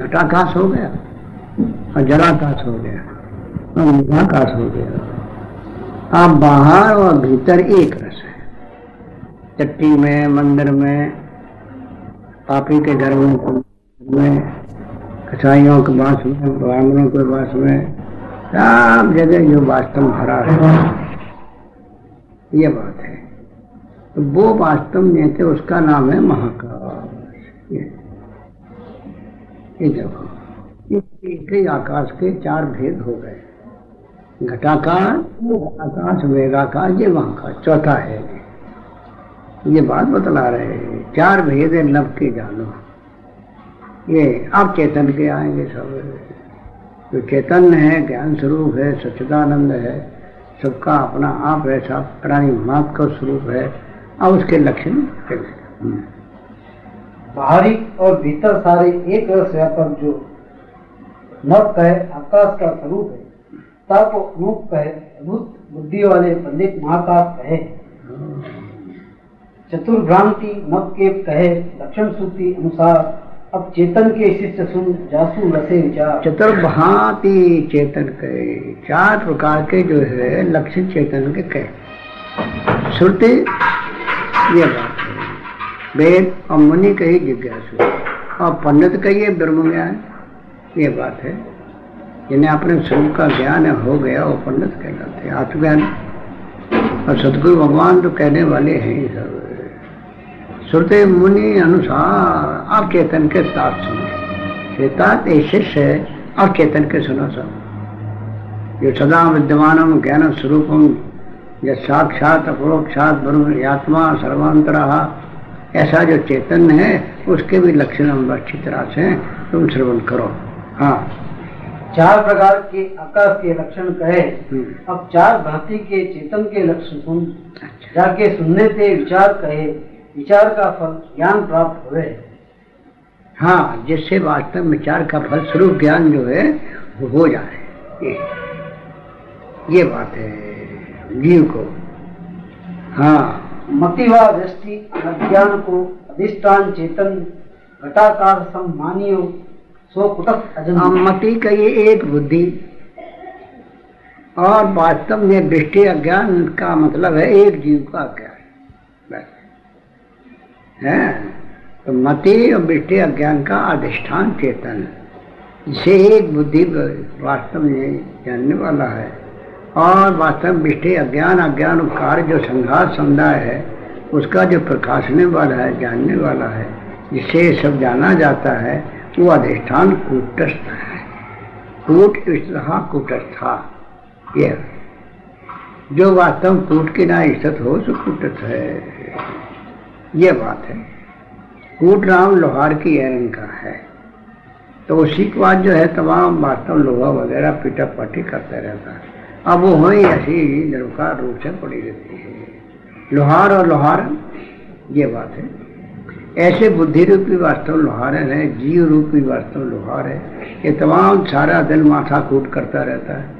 घटाकाश हो गया और जलाकाश हो गया और मृगाकाश हो गया। अब बाहर और भीतर एक रस है। चट्टी में, मंदिर में, पापी के घर में, कसाईयों के बास में, ब्राह्मणों के बास में, सब जगह जो वास्तव भरा है, ये बात है। तो वो वास्तव में थे, उसका नाम है महाकाश। ये देखो, एक ही आकाश के चार भेद हो गए, घटाकाश, आकाश, मेघाकाश, ये महाकाश चौथा है। ये बात बतला रहे हैं, चार भेद है नभ के जानो। ये अब चेतन के आएंगे सब। जो चैतन्य है, ज्ञान स्वरूप है, सच्चिदानंद है, सबका अपना आप है, सब प्राणी मात्र का स्वरूप है। अब उसके लक्षण चलेगा। बाहरी और भीतर सारे एक रस व्यापक जो नभ कहे आकाश का स्वरूप है, ताको रूप कहे अद्भुत बुद्धि वाले पंडित महाकाश कहे, चतुर्भ्रांति नभ के कहे लक्षण सूत्री अनुसार। अब चेतन के शिष्य सुन जासु रसे विचार। चतुर्भांति चेतन के चार प्रकार के जो है लक्षण चेतन के कहे। श्रुति ये बात है, वेद और मुनि कही जिज्ञासु और पंडित कहिए ब्रह्म ज्ञान, ये बात है। जिन्हें अपने स्वरूप का ज्ञान हो गया वो पंडित कहलाते हैं, आत्मज्ञान। और सदगुरु भगवान तो कहने वाले हैं सब। श्रुति मुनि अनुसार आप चेतन के साथ सुनो। चेतात शिष्य है, आप चेतन के सुनो सब। जो सदा विद्यमानम ज्ञान स्वरूपम या साक्षात अपरोक्षात ब्रह्म आत्मा सर्वांतरा, ऐसा जो चैतन्य है उसके भी लक्षण हम अच्छी तरह से तुम श्रवण करो। हाँ, चार प्रकार के आकाश के लक्षण कहे। अब चार भांति के चेतन के लक्षण सुन जाके सुनने से विचार कहे, विचार का फल ज्ञान प्राप्त हुए। हाँ, जिससे वास्तव विचार का फल स्वरूप ज्ञान जो है वो हो जाए, ये बात है जीव को। हाँ, मति व दृष्टि अज्ञान को अधिष्ठान चेतन घटाकार सम्मानियो सो कुटस्थ अजन्मा। मति का ये एक बुद्धि और वास्तव में दृष्टि अज्ञान का मतलब है एक जीव का अज्ञान है। तो मति और दृष्टि अज्ञान का अधिष्ठान चेतन, जिसे एक बुद्धि वास्तव में जानने वाला है। और वास्तव दृष्टि अज्ञान अज्ञान उपकार जो संघात समुदाय है उसका जो प्रकाशने वाला है, जानने वाला है, जिसे सब जाना जाता है, वो अधिष्ठान कूटस्थ है। कूट स्थिता कूटस्था, ये जो वास्तव कूट की ना स्थित हो सो कूटस्थ है, ये बात है। कूट नाम लोहार की एरन का है, तो उसी के बाद जो है तमाम वास्तव लोहा वगैरह पीटा पाटी करता रहता है। अब वो वही ऐसी निरंकार रूप से पड़ी रहती है, लोहार और लोहार, ये बात है। ऐसे बुद्धि रूपी वास्तव लोहार है, जीव रूपी वास्तव लोहार है। ये तमाम सारा दिन माथा कूट करता रहता है,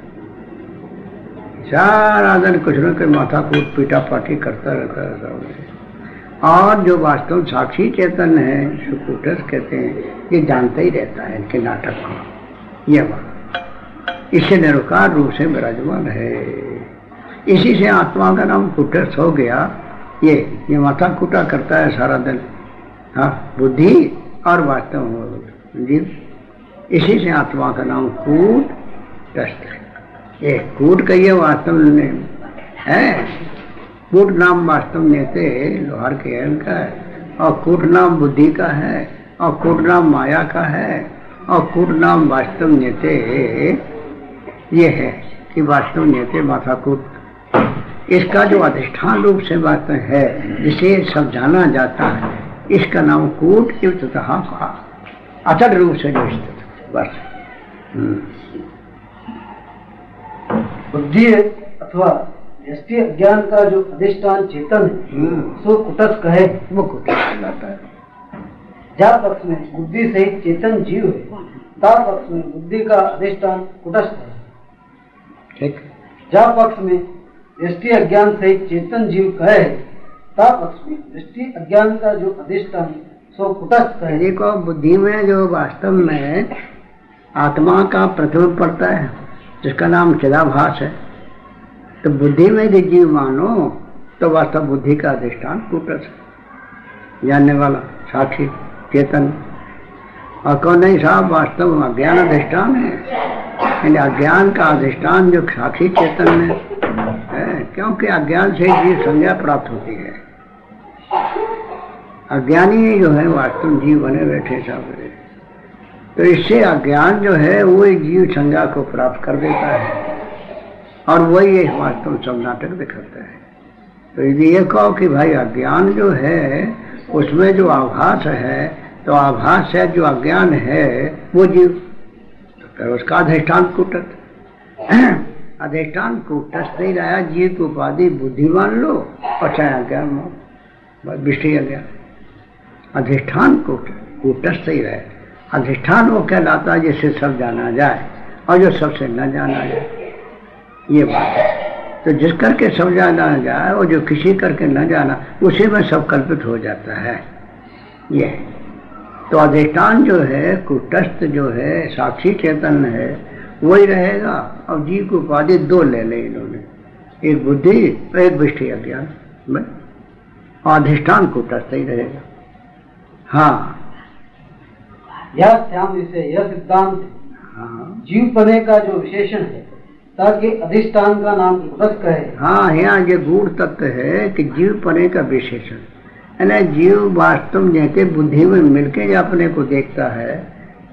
सारा दिन कुछ न कुछ माथा कूट पीटा पाटी करता रहता है। और जो वास्तव साक्षी चेतन है, सुकूटस कहते हैं, ये जानता ही रहता है इनके नाटक को, ये बात। इससे निरंकार रूप से विराजमान है। इसी से आत्मा का नाम कूटस्थ हो गया। ये माथा कूटा करता है सारा दिन, हाँ, बुद्धि और वास्तव जीव। इसी से आत्मा का नाम कूटस्थ है। ये कूट कहिए वास्तव में है, कूट नाम वास्तव में थे लोहार के एरन का है, और कूट नाम बुद्धि का है, और कूट नाम माया का है, और कूट नाम वास्तव में थे ये है कि वास्तव में थे माथा कूट। इसका जो अधिष्ठान रूप से वास्तव है, जिसे सब जाना जाता है, इसका नाम कूट का अचल रूप से जो स्थित बस। बुद्धि अथवा दृष्टि अज्ञान का जो अधिष्ठान चेतन है सो कुटस्थ कहे, वो कुटस्थ कहलाता है। जा पक्ष में बुद्धि सहित चेतन जीव है, ता पक्ष में बुद्धि का अधिष्ठान कुटस्थ है। ठीक। जा पक्ष में दृष्टि अज्ञान सहित चेतन जीव कहे, ता पक्ष में दृष्टि अज्ञान का जो अधिष्ठान सो कुटस्थ कहे। देखो बुद्धि में जो वास्तव में आत्मा का प्रतिबिंब पड़ता है जिसका नाम चिदाभास है, तो बुद्धि में यदि जीव मानो तो वास्तव बुद्धि का अधिष्ठान कूटस्थ है, जानने वाला साक्षी चेतन। और कौन नहीं साहब, वास्तव में अज्ञान अधिष्ठान है, यानी अज्ञान का अधिष्ठान जो साक्षी चेतन में है, क्योंकि अज्ञान से जीव संज्ञा प्राप्त होती है। अज्ञानी जो है वास्तव जीव बने बैठे सब, तो इससे अज्ञान जो है वो जीव संज्ञा को प्राप्त कर देता है और वही एक वास्तव सब नाटक दिखाता है। तो यदि ये कहो कि भाई अज्ञान जो है उसमें जो आभास है, तो आभास से जो अज्ञान है वो जीव, तो उसका अधिष्ठान कूटस्थ। अधिष्ठान कूटस्थ नहीं रहा, जीव की उपाधि बुद्धि मान लो और चाहे अज्ञान मान, विषय अज्ञान। अधिष्ठान कूटस्थ ही रहे। अधिष्ठान वो कहलाता है जिससे सब जाना जाए और जो सबसे न जाना जाए, ये बात है। तो जिस करके सब जाना जाए और जो किसी करके न जाना, उसी में सब कल्पित हो जाता है। ये तो अधिष्ठान जो है कूटस्थ जो है साक्षी चेतन है वही रहेगा। और जीव की उपाधि दो ले ले इन्होंने, एक बुद्धि और एक विषय अज्ञान, और अधिष्ठान कूटस्थ ही रहेगा। हाँ, यह श्याम विषय, यह सिद्धांत जीव पने का जो विशेषण है ताकि अधिष्ठान का नाम कूटस्थ है। हाँ, यहाँ ये गूढ़ तत्व है कि जीव पने का विशेषण, यानी जीव वास्तव जैसे बुद्धि में मिलके जो अपने को देखता है,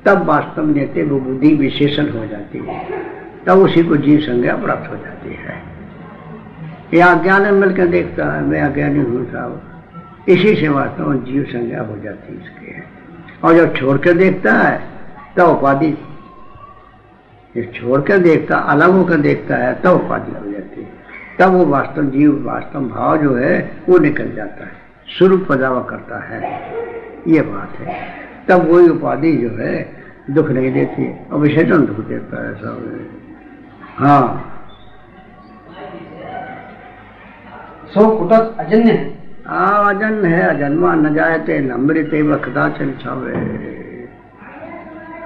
तब वास्तव जैसे वो बुद्धि विशेषण हो जाती है, तब उसी को जीव संज्ञा प्राप्त हो जाती है। यह अज्ञान में मिलकर देखता है मैं अज्ञानी हूँ साहब, इसी से वास्तव में जीव संज्ञा हो जाती है इसके। और जब छोड़ कर देखता है तब उपाधि, जब छोड़ कर देखता अलग होकर देखता है तब उपाधि हो जाती है, तब वो वास्तव जीव वास्तव भाव जो है वो निकल जाता है, स्वरूप पदावा करता है, ये बात है। तब वही उपाधि जो है दुख नहीं देती है और विशेषण दुख देता है सब। हाँ, सो कुटस्थ अजन्य है। अजन्य है, अजन्मा न जायते नम्रिते वक्ता चल छावे।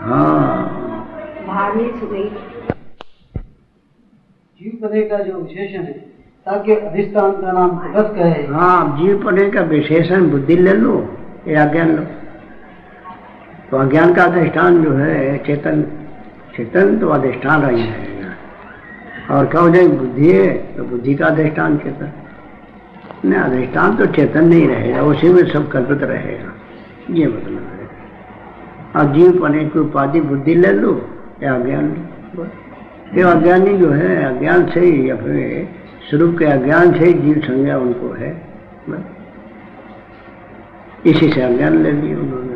हाँ, जीव पने का जो विशेषण है ताकि अधिष्ठान का नाम कूटस्थ है। हाँ, जीव पने का विशेषण बुद्धि ले लो या अज्ञान लो, तो अज्ञान का अधिष्ठान जो है चेतन, चेतन तो अधिष्ठान रही है। और क्या हो जाए बुद्धि है तो बुद्धि का अधिष्ठान चेतन, नहीं अधिष्ठान तो चेतन नहीं रहेगा, उसी में सब कल्पित रहेगा, ये मतलब है। और जीव पने की उपाधि बुद्धि ले लो या अज्ञान लो। ये अज्ञानी जो है अज्ञान से ही, अपने स्वरूप के अज्ञान से ही जीव संज्ञा उनको है, इसी से अज्ञान ले लिया उन्होंने।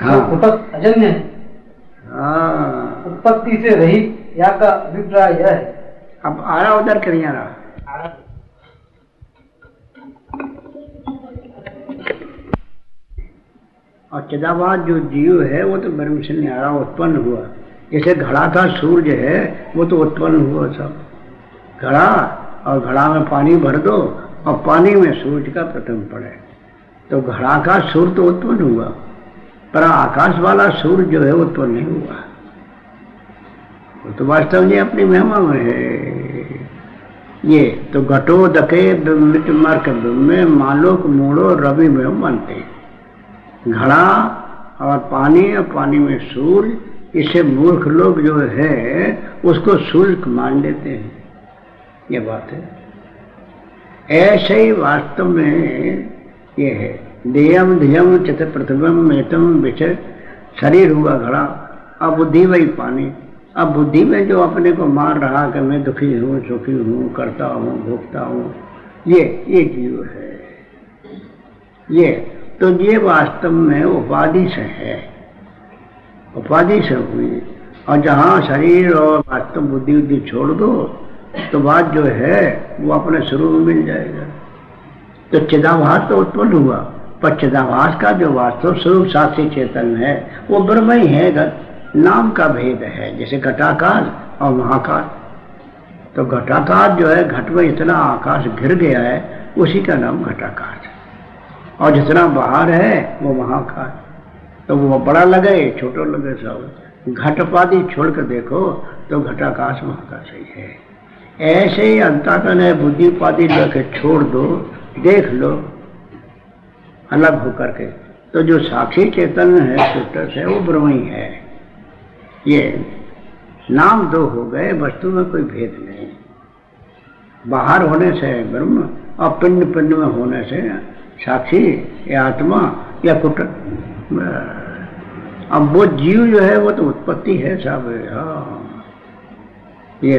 हाँ, कुटस्थ अजन्य है। हाँ, उत्पत्ति से रहित या का अभिप्राय यह है। अब आ रहा उधर कर यहाँ रहा। और चिदाभास जो जीव है वो तो ब्रह्म से नहीं आ रहा, उत्पन्न हुआ। जैसे घड़ा का सूर्य है वो तो उत्पन्न हुआ सब, घड़ा, और घड़ा में पानी भर दो और पानी में सूर्य का प्रथम पड़े, तो घड़ा का सूर्य तो उत्पन्न हुआ, पर आकाश वाला सूर्य जो है उत्पन्न नहीं हुआ, वो तो वास्तव में अपनी महिमा में है। ये तो घटो दके मिट मर्क में मालोक मूड़ो रवि में बनते, घड़ा और पानी में सूर्य, इसे मूर्ख लोग जो है उसको सूर्य मान लेते हैं, ये बात है। ऐसे ही वास्तव में ये है, देयम धियम चित प्रतिबम मेतम विचय, शरीर हुआ घड़ा, अब बुद्धि वही पानी। अब बुद्धि में जो अपने को मार रहा कि मैं दुखी हूँ, सुखी हूँ, करता हूँ, भोगता हूँ, ये जीव है। ये तो ये वास्तव में उपाधि से है, उपाधि से हुई। और जहाँ शरीर और वास्तव बुद्धि छोड़ दो तो बात जो है वो अपने स्वरूप में मिल जाएगा। तो चिदाभास तो उत्पन्न हुआ, पर चिदाभास का जो वास्तव स्वरूप साक्षी चेतन है वो ब्रह्म ही है, नाम का भेद है। जैसे घटाकाश और महाकाश, तो घटाकाश जो है घट में इतना आकाश घिर गया है, उसी का नाम घटाकाश है। और जितना बाहर है वो वहां का है। तो वो बड़ा लगे छोटा लगे सब। घटपादी छोड़ कर देखो तो घटाकाश महाकाश ही है। ऐसे ही अंतःकरण है, बुद्धिपादी लेके छोड़ दो, देख लो अलग होकर के, तो जो साक्षी चैतन्य है कुटस है वो ब्रह्म ही है। ये नाम दो हो गए, वस्तु में कोई भेद नहीं। बाहर होने से ब्रह्म और पिंड पिंड में होने से साक्षी या आत्मा या कुटस। अब वो जीव जो है वो तो उत्पत्ति है साहब। हाँ, ये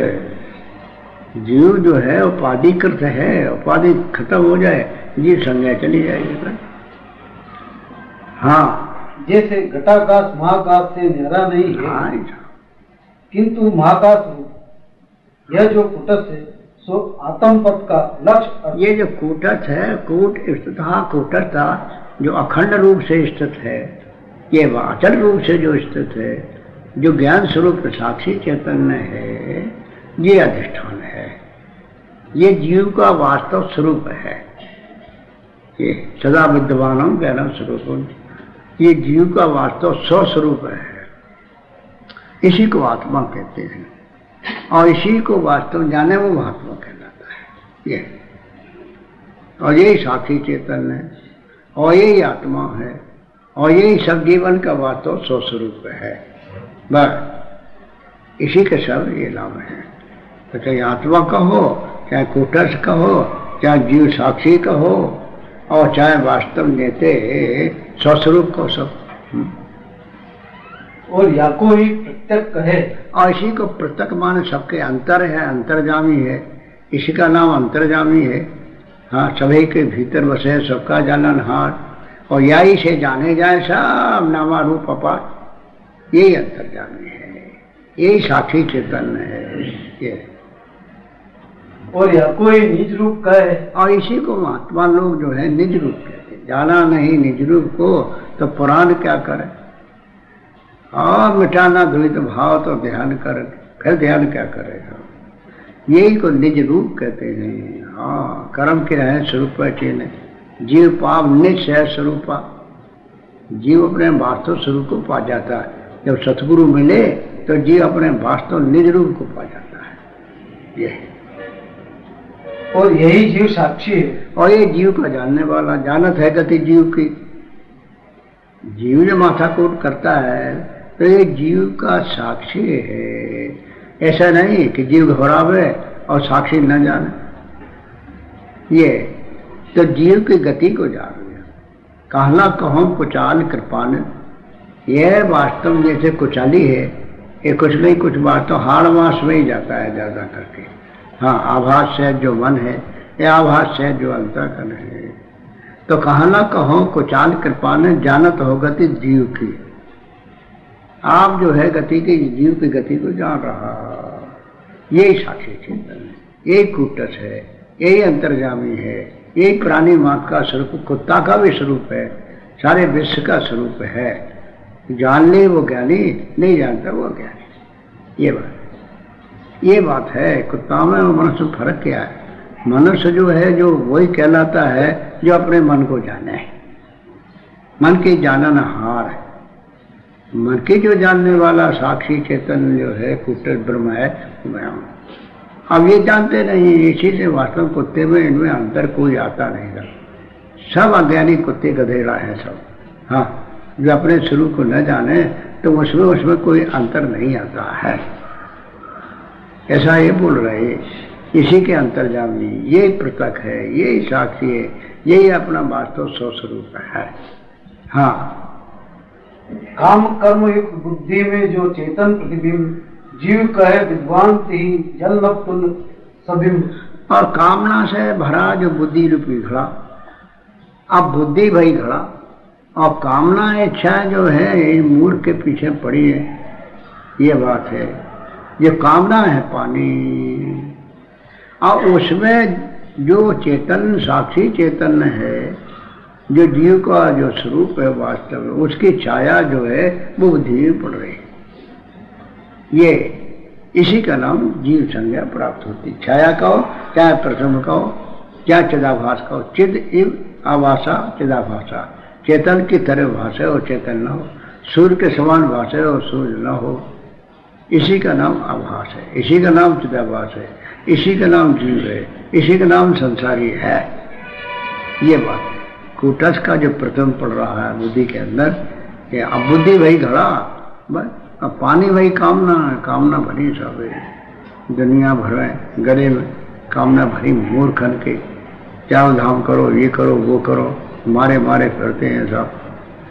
जीव जो है उपाधिकृत है, उपाधि खत्म हो जाए जीव संज्ञा चली जाएगी। हाँ, जैसे घटाकाश महाकाश से न्यारा नहीं है। हाँ, किंतु महाकाश रूप यह जो कुटस है सो आत्म पद का लक्ष्य। ये जो कूटस्थ है, कूट स्थित कूटस्थ जो अखंड रूप से स्थित है, ये वाचन रूप से जो स्थित है, जो ज्ञान स्वरूप साक्षी चैतन्य है, ये अधिष्ठान है। ये जीव का वास्तव स्वरूप है। ये सदा विद्वानों ज्ञान स्वरूप, ये जीव का वास्तव स्वस्वरूप है। इसी को आत्मा कहते हैं और इसी को वास्तव जाने वो महात्मा कहलाता है। ये और यही साक्षी चेतन है और यही आत्मा है और यही सब जीवन का वास्तव स्वस्वरूप है। बस इसी के सब ये नाम है। तो चाहे आत्मा का हो, चाहे कुटस्थ का हो, चाहे जीव साक्षी का हो और चाहे वास्तव नेते स्वस्वरूप को सब। और या कोई प्रत्यक कहे और इसी को प्रत्यक माने सबके अंतर है, अंतर्जामी है। इसी का नाम अंतर्जामी है। हाँ, सभी के भीतर बसे सबका जाननहार और यही से जाने जाए सब नामा रूप अपार। यही अंतर्जामी है, यही साक्षी चैतन्य है। ये और या कोई निज रूप कहे और इसी को महात्मा लोग जो है निज रूप कहते हैं। जाना नहीं निज रूप को तो पुराण क्या करे। और मिटाना द्वैत भाव तो ध्यान कर, फिर ध्यान क्या करेगा। यही को निज रूप कहते हैं। हाँ, कर्म के रहे स्वरूप चिन्ह, जीव पाप निश्चय स्वरूपा। जीव अपने वास्तव स्वरूप को पा जाता है। जब सतगुरु मिले तो जीव अपने वास्तव निज रूप को पा जाता है। यही और यही जीव साक्षी है। और ये जीव का जानने वाला, जानत है गति जीव की। जीव जो माथाकूट करता है तो ये जीव का साक्षी है। ऐसा नहीं कि जीव घबरावे और साक्षी न जाने। ये तो जीव की गति को जान लिया। कहला कहो कुचाल कृपान, यह वास्तव जैसे कुचाली है, ये कुछ नहीं कुछ बात तो हाड़ मास में ही जाता है ज्यादा करके। हाँ, आभास से जो मन है या आभास से जो अंतःकरण है। तो कहला कहो कुचाल कृपान जानत हो गति जीव की। आप जो है गति की, जीव की गति को जान रहा, यही साक्षी चेतन है, यही कुटस है, यही अंतर्जामी है, यही प्राणी मात्र का स्वरूप, कुत्ता का भी स्वरूप है, सारे विश्व का स्वरूप है। जान ले वो ज्ञानी, नहीं जानता वो अज्ञानी। ये बात है। कुत्ता में और मनुष्य में फर्क क्या है? मनुष्य जो है जो वही कहलाता है जो अपने मन को जाने। मन की जाननहार है। मन की जो जानने वाला साक्षी चेतन जो है कुटस्थ ब्रह्म है। अब ये जानते नहीं, इसी से वास्तव कुत्ते में इनमें अंतर कोई आता नहीं था। सब अज्ञानी कुत्ते गधेड़ा है सब। हाँ, जो अपने स्वरूप को न जाने तो उसमें कोई अंतर नहीं आता है। ऐसा ये बोल रहे। इसी के अंतर्जामी ये पृथक है, यही साक्षी है, यही अपना वास्तव स्वस्वरूप है। हाँ, काम कर्म युक्त बुद्धि में जो चेतन प्रतिबिंब जीव कहे विद्वान ही जल तुल सबिंब। और कामना से भरा जो बुद्धि रूपी घड़ा, अब बुद्धि भाई घड़ा और कामना इच्छा जो है मूर्ख के पीछे पड़ी है। ये बात है। ये कामना है पानी और उसमें जो चेतन साक्षी चेतन है, जो जीव का जो स्वरूप है वास्तव में, उसकी छाया जो है वो बुद्धि में पड़ रही है। ये इसी का नाम जीव संज्ञा प्राप्त होती। छाया का हो चाहे प्रथम का हो चाहे चिदाभास का हो, चिद इव आभासा चिदाभासा, चेतन की तरह भाषे और चेतन न हो, सूर्य के समान भाषे और सूर्य न हो, इसी का नाम आभास है, इसी का नाम चिदाभास है, इसी का नाम जीव है, इसी का नाम संसारी है। ये बात है। कूटस्थ का जो प्रथम पड़ रहा है बुद्धि के अंदर, कि अब बुद्धि वही घड़ा, बस अब पानी वही कामना है, कामना भरी सब है। दुनिया भर में गले में कामना भरी मूर्खन के, चाव धाम करो, ये करो, वो करो, मारे मारे फिरते हैं सब,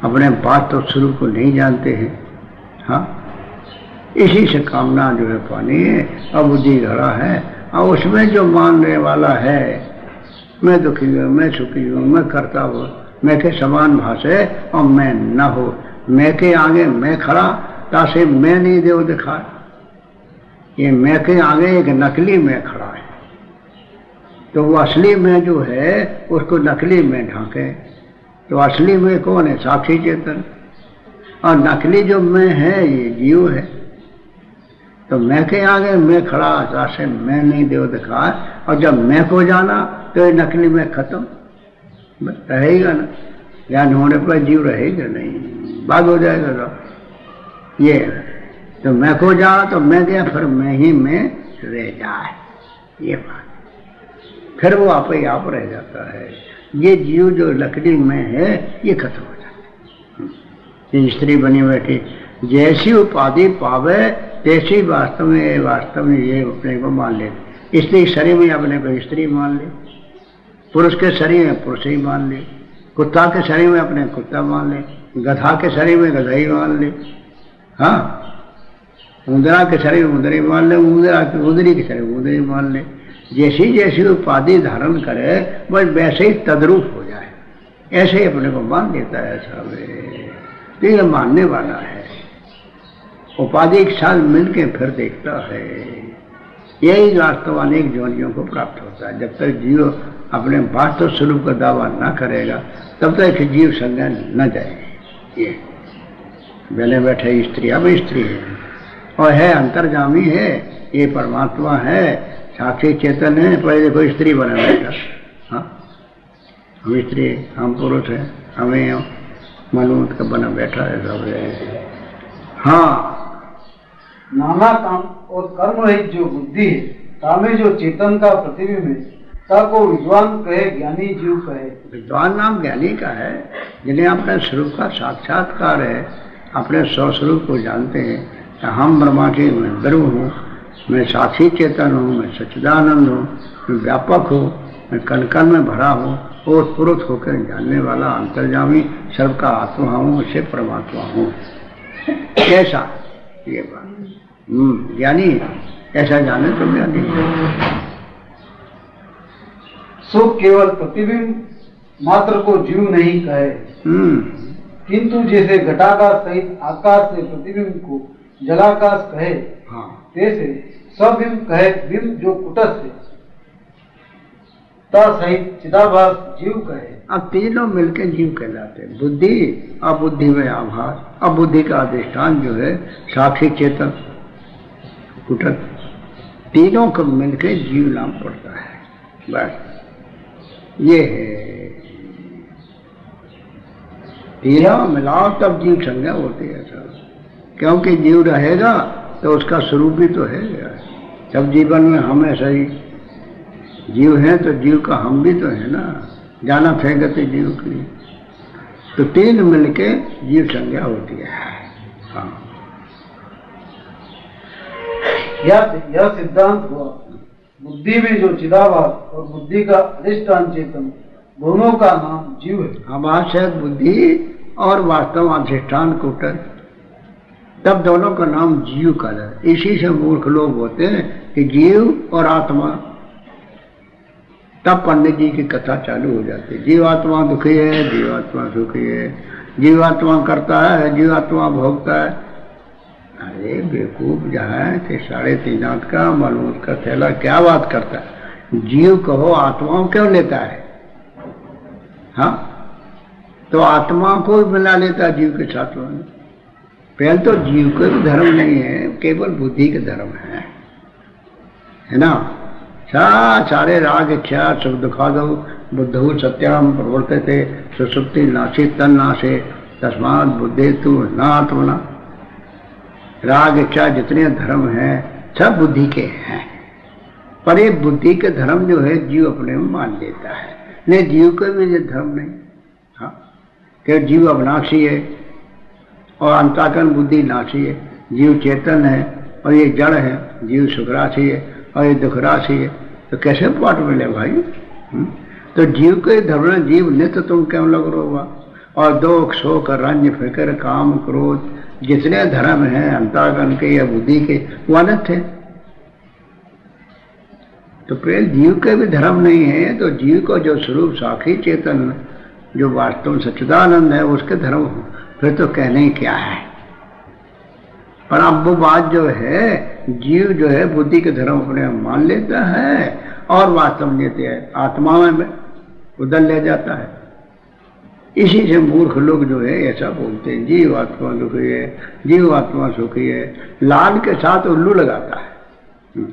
अपने बात तो शुरू को नहीं जानते हैं। हाँ, इसी से कामना जो है पानी है, अब बुद्धि घड़ा है, और उसमें जो मानने वाला है, मैं दुखी हूँ, मैं सुखी हूँ, मैं करता हूँ, मैं के समान भाषे और मैं न हो, मैं के आगे मैं खड़ा, तासे मैं नहीं देव दिखा। ये मैं के आगे एक नकली मैं खड़ा है, तो वो असली मैं जो है उसको नकली में ढांके। तो असली में कौन है? साक्षी चेतन। और नकली जो मैं है ये जीव है। तो मैं के आगे मैं खड़ा, तासे मैं नहीं देव दिखा, और जब मैं को जाना तो ये नकली में खत्म, रहेगा ना, ज्ञान होने पर जीव रहेगा नहीं, बाद हो जाएगा सब। ये तो मैं को जाना तो मैं गया, फिर मैं ही में रह जाए, ये बात, फिर वो आप ही आप रह जाता है। ये जीव जो लकड़ी में है ये खत्म हो जाता है। ये स्त्री बनी बैठी, जैसी उपाधि पावे तैसी वास्तव में ये अपने को मान ले। स्त्री शरीर में अपने को स्त्री मान ले, पुरुष के शरीर में पुरुष ही मान ले, कुत्ता के शरीर में अपने कुत्ता मान ले, गधा के शरीर में गधा ही मान ले, हाँ, उंदरा के शरीर में उंदरी मान ले, उंदरी के शरीर में उंदरी मान ले। जैसी जैसी उपाधि धारण करे बस वैसे ही तद्रूप हो जाए, ऐसे ही अपने को मान लेता है सब। तो ये मानने वाला है, उपाधि एक साल मिलके फिर देखता है। यही वास्तव अनेक ज्ञानियों को प्राप्त होता है। जब तक जीव अपने वास्तव स्वरूप का दावा न करेगा तब तक जीव संज्ञा न जाएगी। ये बेले बैठे स्त्री अब स्त्री है और है अंतर्जामी है, ये परमात्मा है, साक्षी चेतन है। पहले देखो स्त्री बना बैठा, हाँ, हम स्त्री, हम पुरुष है, हमें मनुष्य का बना बैठा है सब। हाँ, नाना काम और कर्म रहित जो बुद्धि है, कामे जो चेतन का प्रतिबिंब है, ताको विद्वान कहे, ज्ञानी जीव कहे। विद्वान नाम ज्ञानी का है, जिन्हें अपने स्वरूप का साक्षात्कार है, अपने स्वस्वरूप को जानते हैं। हम ब्रह्मा के मैं गर्व हूँ, मैं साक्षी चेतन हूँ, मैं सच्चिदानंद हूँ, मैं व्यापक हूँ, मैं कण कण में भरा हूँ, और पुरुष होकर जानने वाला अंतर्जामी सर्व का आत्मा हूँ, उससे परमात्मा हूँ। कैसा ये बात, ज्ञानी ऐसा जाने तो ज्ञानी है। सो केवल प्रतिबिंब मात्र को जीव नहीं कहे, किंतु जैसे घटाकाश सहित आकाश से प्रतिबिंब को जलाकाश कहे, हाँ, तैसे सबिंब कहे बिंब जो कुटस्थ है, सहित चिदाभास जीव कहे। अब तीनों मिलकर जीव कहलाते हैं। बुद्धि, अबुद्धि में आभास, अबुद्धि का अधिष्ठान जो है साक्षी चेतन कुटस्थ, तीनों को मिलकर जीव नाम पड़ता है। बस ये है, तीनों मिलाओ तब जीव संज्ञा होती है सब। क्योंकि जीव रहेगा तो उसका स्वरूप भी तो है। सब जीवन में हम ऐसा ही जीव है, तो जीव का हम भी तो है ना, जाना फेंकते जीव की। तो तीन मिलके जीव संज्ञा होती है। हाँ, यह सिद्धांत हुआ। बुद्धि में जो चिदाभास और बुद्धि का अधिष्ठान चेतन, दोनों का नाम जीव है। आभास है बुद्धि और वास्तव अधिष्ठान कुटस्थ, तब दोनों का नाम जीव का है। इसी से मूर्ख लोग होते हैं कि जीव और आत्मा, तब पंडित जी की कथा चालू हो जाती है। जीवात्मा दुखी है, जीवात्मा सुखी है, जीवात्मा करता है, जीवात्मा भोगता है। अरे बेवकूफ जहाँ कि 3.5 हाथ का मलूट का थैला क्या बात करता है? जीव कहो, आत्माओं क्यों लेता है? हाँ, तो आत्मा को मिला लेता जीव के साथ में। पहले तो जीव का धर्म नहीं है, केवल बुद्धि का धर्म है ना। सारे राग इच्छा सुख दुखा दो बुद्धौ सत्यम प्रवर्तते सुसुप्ति नाशी तन्नाशे तस्मात् बुद्धि तु न आत्मना। राग इच्छा जितने धर्म हैं सब बुद्धि के हैं, पर ये बुद्धि के धर्म जो है जीव अपने में मान लेता है, नहीं जीव को भी ये धर्म नहीं। हाँ, कि जीव अविनाशी है और अंतःकरण बुद्धि नाशी है, जीव चेतन है और ये जड़ है, जीव सुखराशि है और ये दुखराशि है, तो कैसे पाठ मिले भाई? तो जीव के धर्म जीव नित्य तुम क्यों लग रहोगा? और दुख शोक रंज फिक्र काम क्रोध जितने धर्म हैं अंतःकरण के या बुद्धि के वो अनंत है। तो प्रेम जीव के भी धर्म नहीं है, तो जीव को जो स्वरूप साक्षी चेतन जो वास्तव में सच्चिदानंद है उसके धर्म हो, फिर तो कहने ही क्या है। पर अब वो बात जो है जीव जो है बुद्धि के धर्म अपने मान लेता है और वास्तव में लेते हैं आत्मा में उदल ले जाता है। इसी से मूर्ख लोग जो है ऐसा बोलते हैं जीव आत्मा दुखी है, जीव आत्मा सुखी है, लाल के साथ उल्लू लगाता है।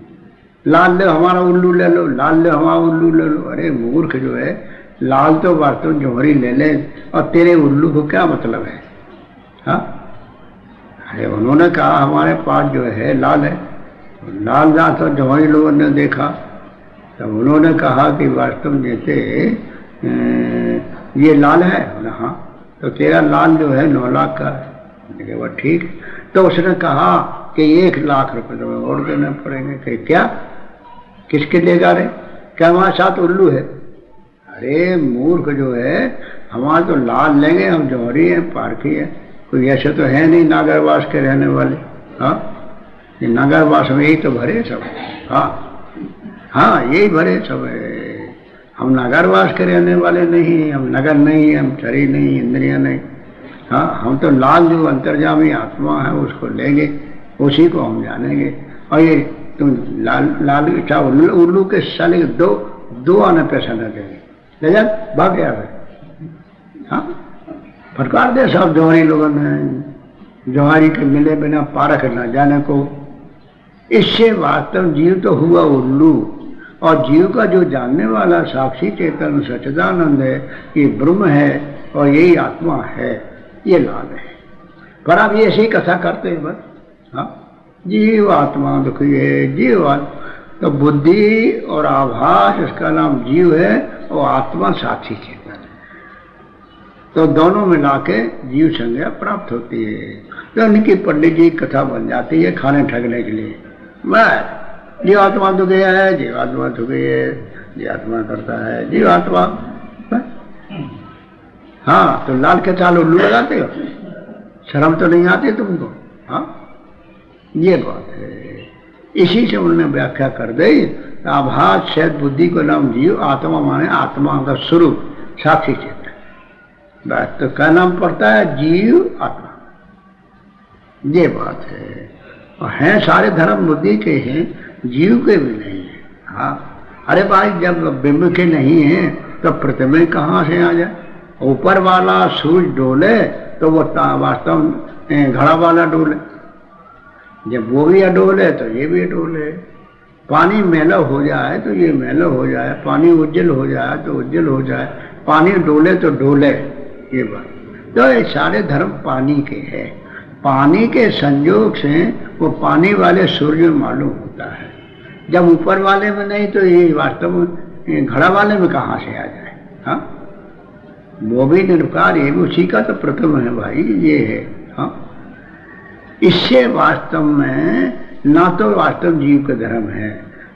लाल ले हमारा उल्लू ले लो, लाल ले हमारा उल्लू ले लो। अरे मूर्ख जो है, लाल तो वास्तव जौहरी ले ले और तेरे उल्लू को क्या मतलब है? हाँ, अरे उन्होंने कहा हमारे पास जो है लाल है, लाल दांत तो जौहरी लोगों ने देखा, तब उन्होंने कहा कि वास्तव जैसे ये लाल है। हाँ, तो तेरा लाल जो है 9 लाख का है। वो ठीक। तो उसने कहा कि 1 लाख रुपए तुम्हें और देने पड़ेंगे। कि क्या, किसके देगा रे? क्या हमारे साथ उल्लू है? अरे मूर्ख जो है, हमारा तो लाल लेंगे, हम जौहरी हैं, पारखी है, कोई ऐसे तो है नहीं नागरवास के रहने वाले। हाँ, ये नागरवास में यही तो भरे सब। हाँ हाँ, यही भरे सब है। हम नगरवास के रहने वाले नहीं, हम नगर नहीं, हम शरीर नहीं, इंद्रिया नहीं। हाँ, हम तो लाल जो अंतर्जामी आत्मा है उसको लेंगे, उसी को हम जानेंगे। और ये तुम लाल इच्छा उल्लू के साले दो आने पैसा न देंगे, ले जा भाग गया है। हाँ, फटकार दे सब जौहरी लोगों ने, जौहरी के मिले बिना पारख न जाने को। इससे वास्तव जीव तो हुआ उल्लू, और जीव का जो जानने वाला साक्षी चेतन सच्चिदानंद है, ये ब्रह्म है और यही आत्मा है, ये लाल है। पर आप ये ऐसी कथा करते हैं बस। हाँ, जीव आत्मा दुखी है, जीव तो बुद्धि और आभास इसका नाम जीव है और आत्मा साक्षी चेतन है। तो दोनों मिला के जीव संज्ञा प्राप्त होती है। तो उनकी पंडित जी कथा बन जाती है खाने ठगने के लिए। बस जीवात्मा तो गया है, जीवात्मा तो गई है, जीवात्मा करता है, जीवात्मा। हाँ, तो लाल के चाल उल्लू लगाते हो, शर्म तो नहीं आती तुमको? हाँ, ये बात है। इसी से उन्होंने व्याख्या कर दी। आभास शैद बुद्धि को नाम जीव, आत्मा माने आत्मा का स्वरूप साक्षी चेतन। बस तो क्या नाम पड़ता है? जीव आत्मा। ये बात है। और हैं सारे धर्म बुद्धि के हैं, जीव के भी नहीं है। हाँ, अरे भाई जब बिंब के नहीं है तो प्रतिमा कहाँ से आ जाए? ऊपर वाला सूर्य डोले तो वो वास्तव घड़ा वाला डोले, जब वो भी अडोले तो ये भी अडोले। पानी मैला हो जाए तो ये मैला हो जाए, पानी उज्जल हो जाए तो उज्जल हो जाए, पानी डोले तो डोले। ये बात तो ये सारे धर्म पानी के हैं। पानी के संयोग से वो पानी वाले सूर्य मालूम होता है। जब ऊपर वाले में नहीं तो ये वास्तव में घड़ा वाले में कहाँ से आ जाए? हाँ, वो भी निरकार, ये भी उसी का तो प्रथम है भाई, ये है। हाँ, इससे वास्तव में ना तो वास्तव जीव के धर्म है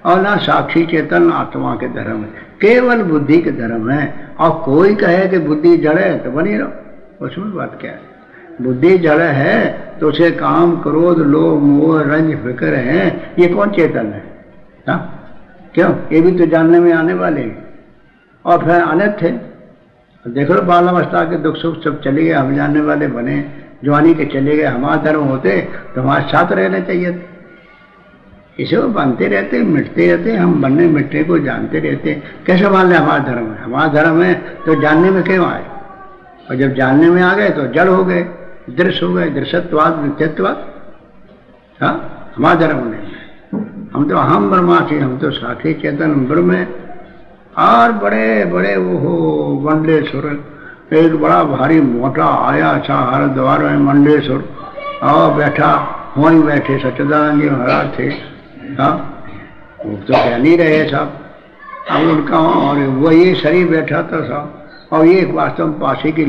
और ना साक्षी चेतन आत्मा के धर्म है, केवल बुद्धि के धर्म है। और कोई कहे कि बुद्धि जड़ है तो बनी रहो, उसमें बात क्या है? बुद्धि जड़ है तो उसे काम क्रोध लोभ मोह रंज फिक्र है, ये कौन चेतन है? हाँ, क्यों? ये भी तो जानने में आने वाले हैं और फिर अनंत है। देख लो बाल अवस्था के दुख सुख सब चले गए, हम जानने वाले बने, जवानी के चले गए। हमारा धर्म होते तो हमारे साथ रहने चाहिए थे। इसे वो बनते रहते मिटते रहते, हम बनने मिटने को जानते रहते। कैसे मान लें हमारा धर्म है? हमारा धर्म है तो जानने में क्यों आए? और जब जानने में आ गए तो जड़ हो गए, दृश्य हो गए, दृश्यत्वाद नित्यत्वाद। हाँ, हमारा धर्म नहीं है। हम तो अहम ब्रह्मास्मि, हम तो साक्षी चेतन ब्रह्म है और बड़े बड़े वो मंडलेश्वर, एक बड़ा भारी मोटा आया अच्छा हरिद्वार में मंडलेश्वर, और बैठा वहीं बैठे सच्चिदानंद जी महाराज थे। हाँ, वो तो कह नहीं रहे साहब, अब उनका और वो ये शरीर बैठा था साहब, और ये वास्तव में पासी की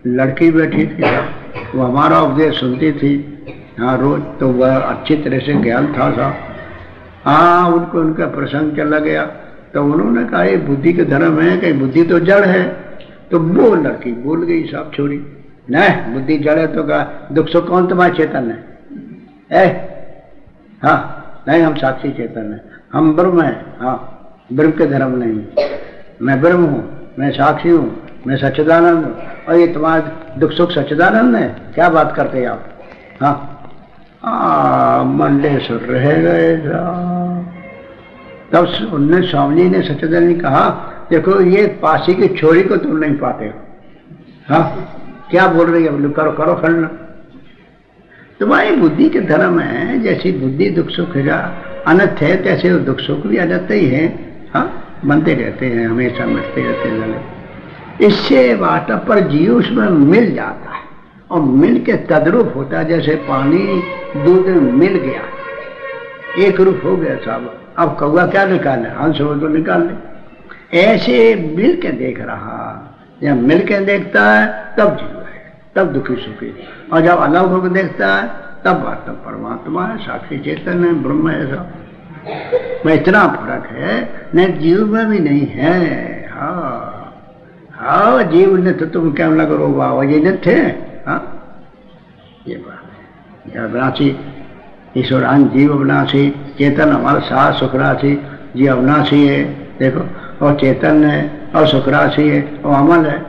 लड़की बैठी थी साहब, वो हमारा उपदेश सुनती थी हाँ रोज, तो वह अच्छी तरह से ज्ञान था साहब। हाँ, उनको उनका प्रसंग चला गया, तो उन्होंने कहा ये बुद्धि के धर्म है, कि बुद्धि तो जड़ है। तो वो लड़की बोल गई साहब, छोड़ी नहीं बुद्धि जड़ है, तो कहा दुख सुख कौन तुम्हारा चेतन है? हाँ नहीं, हम साक्षी चेतन है, हम ब्रह्म है। हाँ, ब्रह्म के धर्म नहीं, मैं ब्रह्म हूँ, मैं साक्षी हूँ, मैं सच्चिदानंद हूँ, और ये तुम्हारा दुख सुख सच्चिदानंद है, क्या बात करते हैं आप? हाँ, मंडलेश्वर रह गए। तब उनने स्वामी जी ने सच्चिदानंद ने कहा, देखो ये पासी की छोरी को तुम नहीं पाते हो। हाँ, क्या बोल रही है? करो करो खंड, तुम्हारी बुद्धि के धर्म है, जैसी बुद्धि दुख सुख अनंत है, तैसे वो दुख सुख भी अनंत ही है। हाँ, बनते रहते हैं, हमेशा मिटते रहते हैं। इससे वाटा पर जीव उसमें मिल जाता है, और मिल के तद्रूप होता है, जैसे पानी दूध में मिल गया, एक रूप हो गया साहब। अब कौआ क्या निकाले? हंस हो तो निकाल ले। ऐसे मिल के देख रहा, जब मिल के देखता है तब जीव है, तब दुखी सुखी, और जब अलग होकर देखता है तब वास्तव परमात्मा है, साक्षी चेतन है, ब्रह्म है सब। मैं इतना फर्क है, न जीव में भी नहीं है। हाँ हाँ, जीव ने तो तुम क्या लग रो बाबा ये न थे। हाँ, ये बात है। अविनाशी ईश्वरान जीव अविनाशी, चेतन हमारा साथ सुखराशि, जी अविनाशी है देखो, और चेतन है और सुखराशि है और अमल है।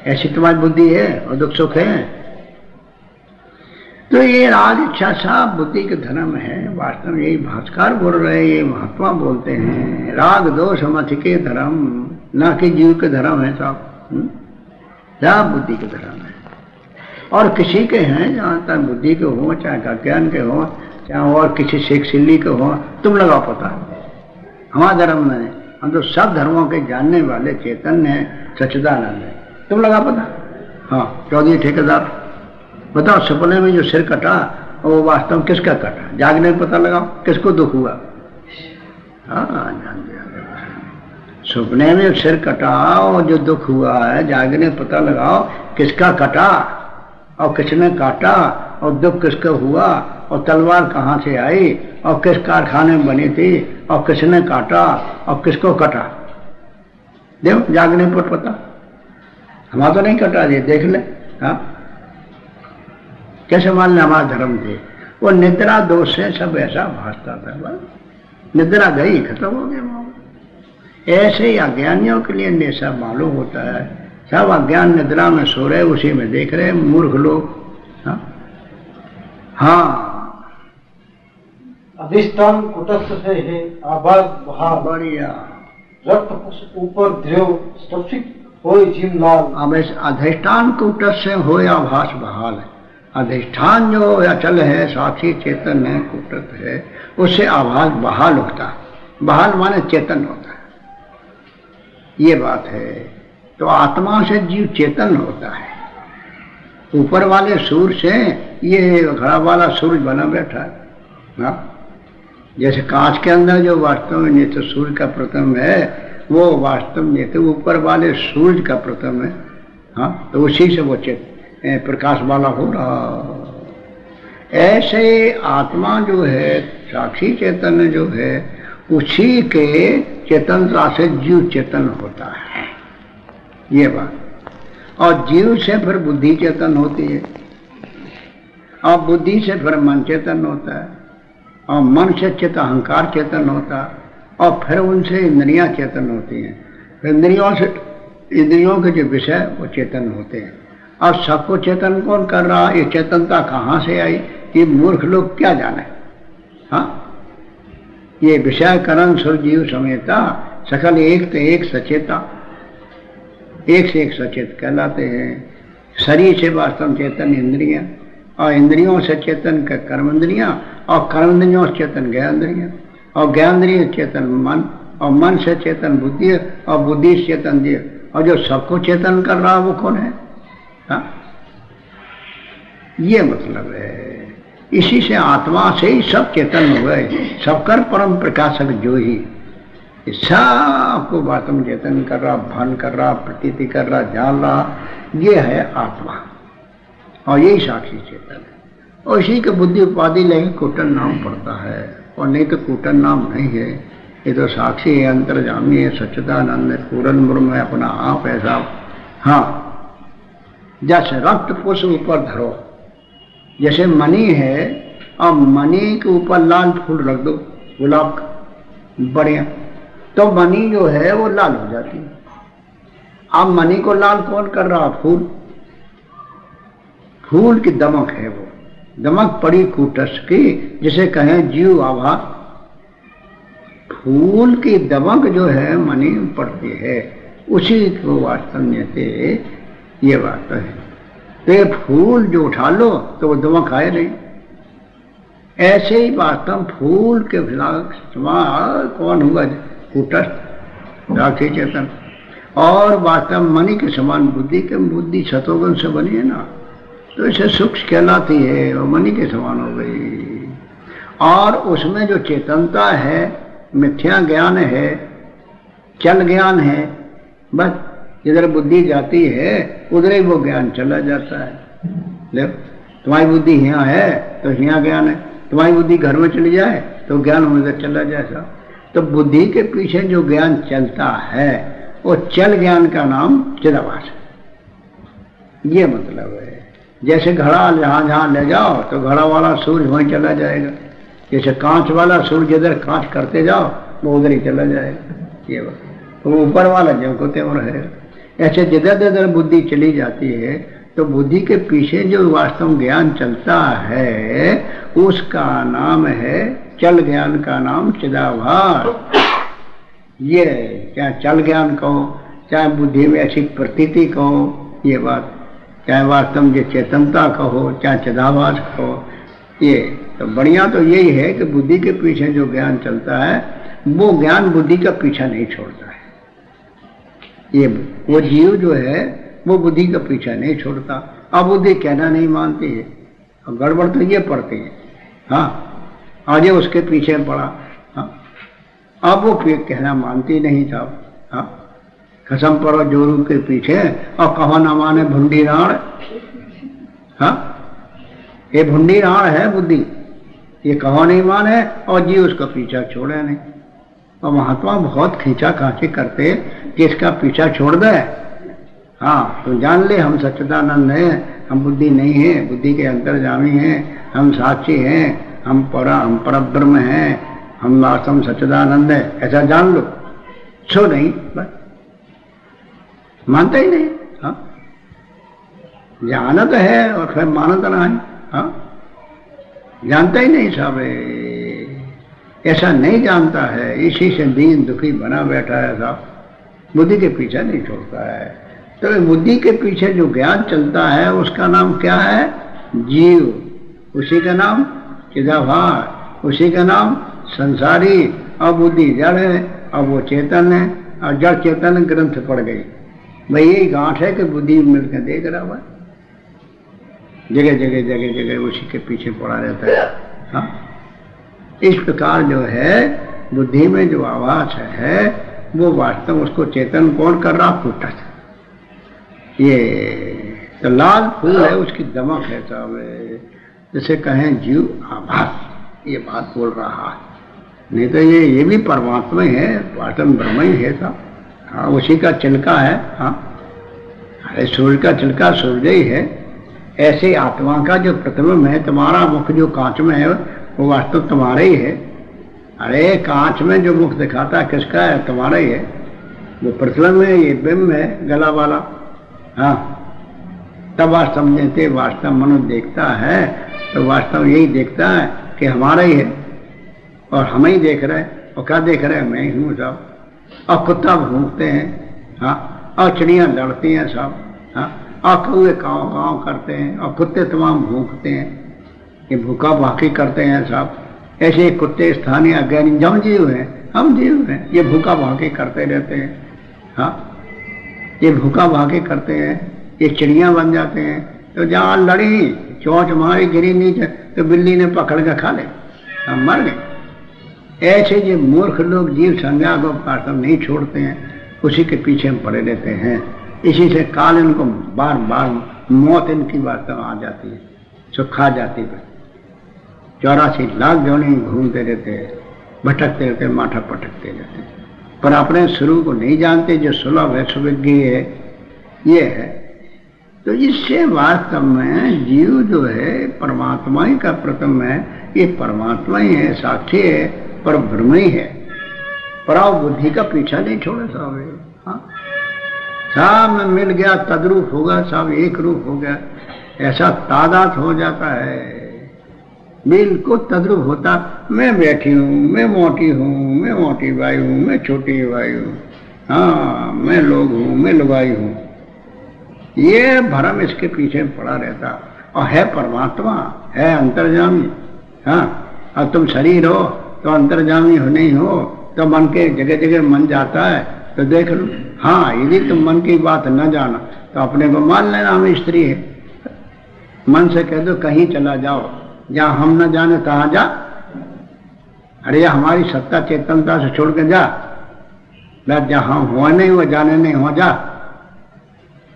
ऐसी तुम्हारी बुद्धि है और दुख सुख है। तो ये राग इच्छा साफ बुद्धि के धर्म है। वास्तव में यही भास्कर बोल रहे, ये महात्मा बोलते हैं, राग दोष मत के धर्म, ना कि जीव के धर्म है साहब, सब बुद्धि के धर्म है। और किसी के हैं, जहाँ तक बुद्धि के हो, चाहे ज्ञान के हो, चाहे और किसी शेख सिल्ली के हो, तुम लगाओ पता। हमारा धर्म नहीं, हम तो सब धर्मों के जानने वाले चेतन है, सच्चिदानंद है, तुम लगा पता। हाँ, चौधरी ठेकेदार बताओ, सपने में जो सिर कटा वो वास्तव में किसका कटा? जागने में पता लगाओ किसको दुख हुआ। हाँ, सपने में सिर कटा और जो दुख हुआ है, जागने पता लगाओ किसका कटा और किसने काटा और दुख किसका हुआ, और तलवार कहाँ से आई और किस कारखाने में बनी थी और किसने काटा और किसको कटा। देखो जागने पर पता, हमारा तो नहीं कटा, ये देख ले। हाँ, कैसे मान लें हमारा धर्म थे? वो निद्रा दोष से सब ऐसा भासता था, बस निद्रा गई, खत्म हो गया। ऐसे ही अज्ञानियों के लिए ऐसा मालूम होता है, सब अज्ञान निद्रा में सो रहे, उसी में देख रहे मूर्ख लोग। हाँ, हाँ, अधिष्ठान कुटस्थ से है आभास बहार, बढ़िया रक्त पुष्प ऊपर ध्रुव स्टफिक होय जीव लाल। अब इस अधिष्ठान कुटस्थ से हो या आभास बहाल है। अधिष्ठान जो अचल है, साक्षी चेतन है, कुटस्थ है, उससे आभास बहाल होता है। बहाल माने चेतन होता है, ये बात है। तो आत्मा से जीव चेतन होता है। ऊपर वाले सूर्य से ये घड़ा वाला सूरज बना बैठा है। हाँ? जैसे कांच के अंदर जो वास्तव में नेत्र सूर्य का प्रथम है, वो वास्तव में नेत्र ऊपर वाले सूर्य का प्रथम है। हाँ, तो उसी से वो प्रकाश वाला हो रहा। ऐसे आत्मा जो है, साक्षी चेतन जो है, उसी के चेतनता से जीव चेतन होता है, ये बात। और जीव से फिर बुद्धि चेतन होती है, और बुद्धि से फिर मन चेतन होता है, और मन से चित्त अहंकार चेतन होता है, और फिर उनसे इंद्रियां चेतन होती हैं। फिर इंद्रियों से, इंद्रियों के जो विषय वो चेतन होते हैं। अब सबको चेतन कौन कर रहा? ये चेतनता कहाँ से आई? ये मूर्ख लोग क्या जाने। हाँ, ये विषय करण सुरजीव समेता सकल एक तो एक सचेता, एक से एक सचेत कहलाते हैं। शरीर से वास्तव चेतन इंद्रियां, और इंद्रियों से चेतन कर्म इंद्रियां, और कर्म इंद्रियों से चेतन ज्ञान इंद्रियां, और ज्ञान इंद्रिय चेतन मन, और मन से चेतन बुद्धि है, और बुद्धि से चेतन जीव, और जो सबको चेतन कर रहा वो कौन है? हाँ? ये मतलब है। इसी से आत्मा से ही सब चेतन हो गए, सबकर परम प्रकाशक जो ही सबको वास्तव में चेतन कर रहा, भान कर रहा, प्रतीति कर रहा, जान रहा, ये है आत्मा, और यही साक्षी चेतन है। और इसी के बुद्धि उपाधि लेके कूटन नाम पड़ता है, और नहीं तो कूटन नाम नहीं है। ये तो साक्षी है, अंतर्जामी है, सच्चिदानंद है, पूर्ण ब्रह्म है, अपना आप है साहब। हाँ, जैसे रक्त पुष्प ऊपर धरो, जैसे मणि है और मणि के ऊपर लाल फूल रख दो गुलाब का, बढ़िया, तो मणि जो है वो लाल हो जाती है। अब मणि को लाल कौन कर रहा? फूल। फूल की दमक है, वो दमक पड़ी कूटस्थ की, जिसे कहें जीव आभास। फूल की दमक जो है मणि पड़ती है, उसी को वास्तव में से ये बात है। तो ये फूल जो उठा लो तो वो दमक आए नहीं। ऐसे ही वास्तव फूल के समान कौन हुआ? कूटस्थ साक्षी चेतन। और वास्तव मणि के समान बुद्धि के, बुद्धि सतोगुण से बनी है ना, तो इसे सूक्ष्म कहलाती है, और मणि के समान हो गई। और उसमें जो चेतनता है, मिथ्या ज्ञान है, चल ज्ञान है, बस जिधर बुद्धि जाती है उधर ही वो ज्ञान चला जाता है। देखो, तुम्हारी बुद्धि यहाँ है तो यहाँ ज्ञान है, तुम्हारी बुद्धि घर में चली जाए तो ज्ञान उधर चला जाए। तो बुद्धि के पीछे जो ज्ञान चलता है वो चल ज्ञान का नाम चिदाभास है। ये मतलब है। जैसे घड़ा जहाँ जहाँ ले जाओ तो घड़ा वाला सूर्य वहीं चला जाएगा, जैसे कांच वाला सूर्य जिधर कांच करते जाओ वो उधर ही चला जाएगा। ये बात, तो वो ऊपर वाला जो को त्यों रहेगा। ऐसे जिधर जिधर बुद्धि चली जाती है तो बुद्धि के पीछे जो वास्तव ज्ञान चलता है उसका नाम है चल ज्ञान, का नाम चिदाभास। ये चाहे चल ज्ञान कहो, चाहे बुद्धि में ऐसी प्रतीति कहो, ये बात, चाहे वास्तव में चेतनता कहो, चाहे चिदाभास कहो, ये तो बढ़िया तो यही है कि बुद्धि के पीछे जो ज्ञान चलता है वो ज्ञान बुद्धि का पीछा नहीं छोड़ता है। ये वो जीव जो है वो बुद्धि का पीछा नहीं छोड़ता। अब बुद्धि कहना नहीं मानती है, अब गड़बड़ तो ये पड़ती है। हाँ, आज उसके पीछे पड़ा। हाँ, अब वो कहना मानती नहीं था। हाँ, कसम पड़ो जोरू के पीछे और कहो न माने भुंडी राण। हाँ, ये भुंडी राण है बुद्धि, ये कहो नहीं माने और जी उसका पीछा छोड़े नहीं। और महात्मा बहुत खींचा खांची करते कि इसका पीछा छोड़ दे। हाँ, तो जान ले हम सच्चिदानंद हैं, हम बुद्धि नहीं है, बुद्धि के अंतर्जामी हैं, हम साक्षी हैं, हम परब्रह्म हैं, हम वास्तव सच्चिदानंद है, ऐसा जान लो। सो नहीं, बस मानता ही नहीं। हाँ, जानत है और फिर मानता नहीं। हाँ, जानता ही नहीं साहब, ऐसा नहीं जानता है, इसी से दीन दुखी बना बैठा है साहब, बुद्धि के पीछे नहीं छोड़ता है। तो बुद्धि के पीछे जो ज्ञान चलता है उसका नाम क्या है? जीव, उसी का नाम चिदाभास, उसी का नाम संसारी। और बुद्धि जड़ है और वो चेतन है, और जड़ चेतन ग्रंथ पड़ गई। भाई यही गांठ है कि बुद्धि मिलकर देख रहा हुआ, जगह जगह जगह जगह उसी के पीछे पड़ा रहता है। हाँ, इस प्रकार जो है बुद्धि में जो आवाज है वो वास्तव उसको चेतन कौन कर रहा? कूटस्थ। ये तो लाल फूल है, उसकी दमक है साहब, जैसे कहें जीव आभास, ये बात बोल रहा है। नहीं तो ये भी परमात्मा है, वास्तव ब्रह्म ही है साहब। हाँ, उसी का चिल्का है। हाँ, अरे सूर्य का चिल्का सूर्य ही है। ऐसे आत्मा का जो प्रतिबिंब है, तुम्हारा मुख जो कांच में है वो वास्तव तुम्हारा ही है। अरे कांच में जो मुख दिखाता है किसका है? तुम्हारा ही है। वो प्रतिबिंब है, ये बिंब है गला वाला। हाँ, तब आप समझते वास्तव मनुष्य देखता है तो वास्तव यही देखता है कि हमारा ही है, और हम ही देख रहे हैं। और क्या देख रहे हैं? मैं ही हूँ साहब। और कुत्ता भूखते हैं। हाँ, और चिड़ियाँ लड़ती हैं साहब। हाँ, और कौवे काँव काँव करते हैं, और कुत्ते तमाम भूखते हैं, ये भूखा भाकी करते हैं साहब। ऐसे कुत्ते स्थानीय अज्ञानी जम जीव हैं, हम जीव हैं। ये भूखा भागे करते रहते हैं, हाँ, ये भूखा भागे करते हैं, ये चिड़िया बन जाते हैं। तो जहाँ लड़ी चोंच मारी गिरी नीचे तो बिल्ली ने पकड़ के खा ले, हम मर गए। ऐसे ये मूर्ख लोग जीव संज्ञा को वास्तव नहीं छोड़ते हैं, उसी के पीछे हम पड़े रहते हैं। इसी से काल इनको बार बार मौत इनकी वास्तव आ जाती है, सो खा जाती है। 84 लाख जोनी घूमते रहते हैं, भटकते रहते, माथा पटकते रहते हैं, पर अपने स्वरूप को नहीं जानते। जो सुलभ है, सुविज्ञ है, ये है। तो इससे वास्तव में जीव जो है परमात्मा ही का प्रथम है, ये परमात्मा ही है, साक्षी है, पर ब्रह्म ही है। पराव बुद्धि का पीछा नहीं छोड़े साहब। हाँ, सब में मिल गया, तद्रूप होगा, सब एक रूप हो गया, ऐसा तादाद हो जाता है, बिल्कुल तद्रूप होता। मैं बैठी हूँ, मैं मोटी भाई हूँ, मैं छोटी भाई हूँ, हाँ, मैं लोग हूँ, मैं लुगाई हूँ। ये भरम इसके पीछे पड़ा रहता, और है परमात्मा, है अंतर्जामी। हाँ, और तुम शरीर हो तो अंतर्जामी हो नहीं हो, तो मन के जगह जगह मन जाता है तो देख लो। हाँ, यदि तुम मन की बात न जाना तो अपने को मान लेना हम स्त्री है। मन से कह दो कहीं चला जाओ, जहाँ हम न जाने तहाँ जा। अरे हमारी सत्ता चेतनता से छोड़ के जा, मैं जहाँ हुआ नहीं वो जाने नहीं हो जा।